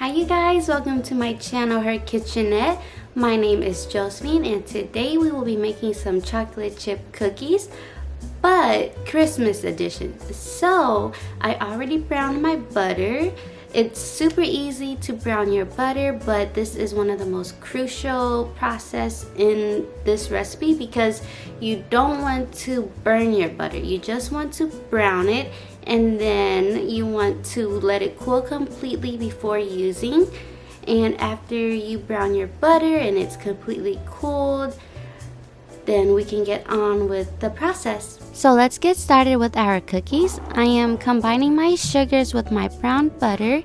Hi you guys, welcome to my channel, Her Kitchenette. My name is Josephine and today we will be making some chocolate chip cookies, but Christmas edition. So I already browned my butter. It's super easy to brown your butter, but this is one of the most crucial process in this recipe because you don't want to burn your butter. You just want to brown it, and then you want to let it cool completely before using. And after you brown your butter and it's completely cooled, then we can get on with the process. So let's get started with our cookies. I am combining my sugars with my browned butter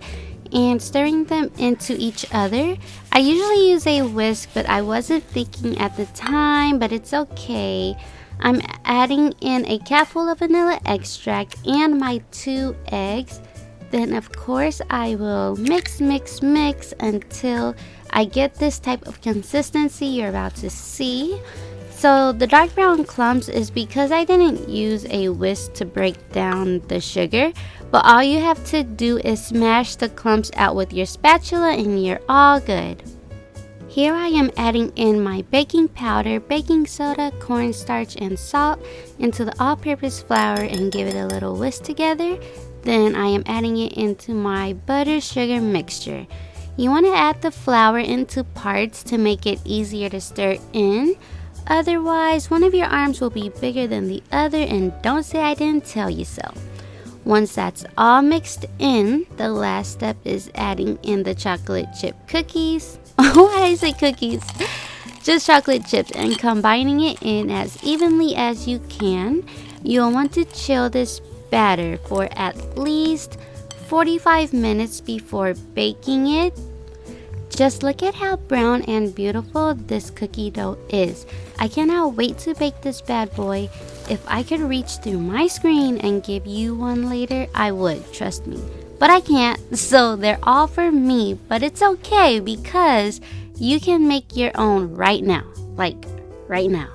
and stirring them into each other. I usually use a whisk, but I wasn't thinking at the time, but it's okay. I'm adding in a cupful of vanilla extract and my 2 eggs. Then of course I will mix until I get this type of consistency you're about to see. So the dark brown clumps is because I didn't use a whisk to break down the sugar, but all you have to do is smash the clumps out with your spatula and you're all good. Here I am adding in my baking powder, baking soda, cornstarch, and salt into the all-purpose flour and give it a little whisk together. Then I am adding it into my butter sugar mixture. You want to add the flour into parts to make it easier to stir in. Otherwise, one of your arms will be bigger than the other, and don't say I didn't tell you so. Once that's all mixed in, the last step is adding in the chocolate chip cookies. Why did I say cookies? Just chocolate chips, and combining it in as evenly as you can. You'll want to chill this batter for at least 45 minutes before baking it. Just look at how brown and beautiful this cookie dough is. I cannot wait to bake this bad boy. If I could reach through my screen and give you one later, I would, trust me. But I can't, so they're all for me. But it's okay because you can make your own right now. Like, right now.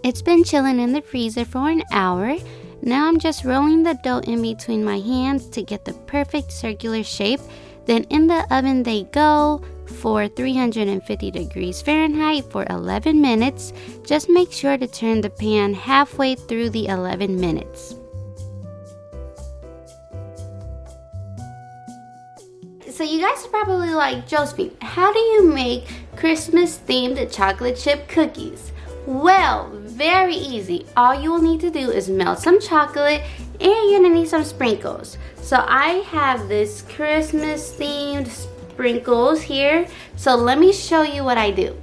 It's been chilling in the freezer for an hour. Now I'm just rolling the dough in between my hands to get the perfect circular shape. Then in the oven they go for 350 degrees Fahrenheit for 11 minutes. Just make sure to turn the pan halfway through the 11 minutes. So you guys are probably like, Josephine, how do you make Christmas themed chocolate chip cookies? Well, very easy. All you will need to do is melt some chocolate and you're gonna need some sprinkles. So I have this Christmas themed sprinkles here. So let me show you what I do.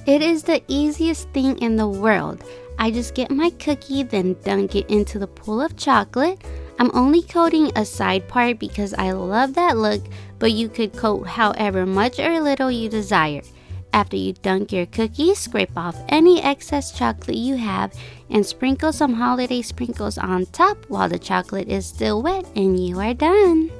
It is the easiest thing in the world. I just get my cookie, then dunk it into the pool of chocolate. I'm only coating a side part because I love that look, but you could coat however much or little you desire. After you dunk your cookies, scrape off any excess chocolate you have and sprinkle some holiday sprinkles on top while the chocolate is still wet, and you are done.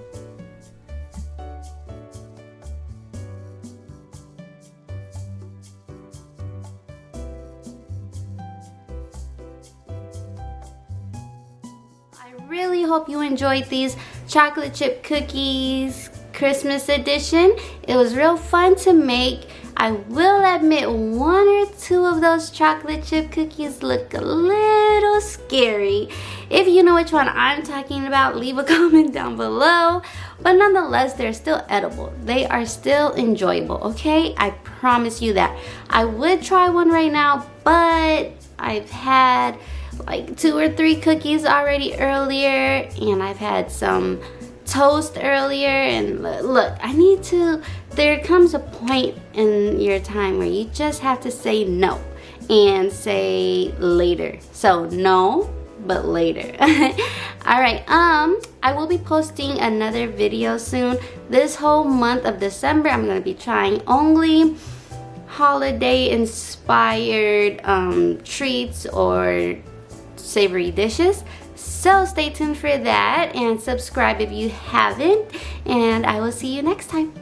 I really hope you enjoyed these chocolate chip cookies Christmas edition. It was real fun to make. I will admit 1 or 2 of those chocolate chip cookies look a little scary. If you know which one I'm talking about, leave a comment down below. But nonetheless, they're still edible. They are still enjoyable, okay? I promise you that. I would try one right now, but I've had like 2 or 3 cookies already earlier, and I've had some toast earlier, and look, there comes a point in your time where you just have to say no and say later. So no, but later. Alright, I will be posting another video soon. This whole month of December I'm gonna be trying only holiday inspired treats or savory dishes. So stay tuned for that and subscribe if you haven't, and I will see you next time.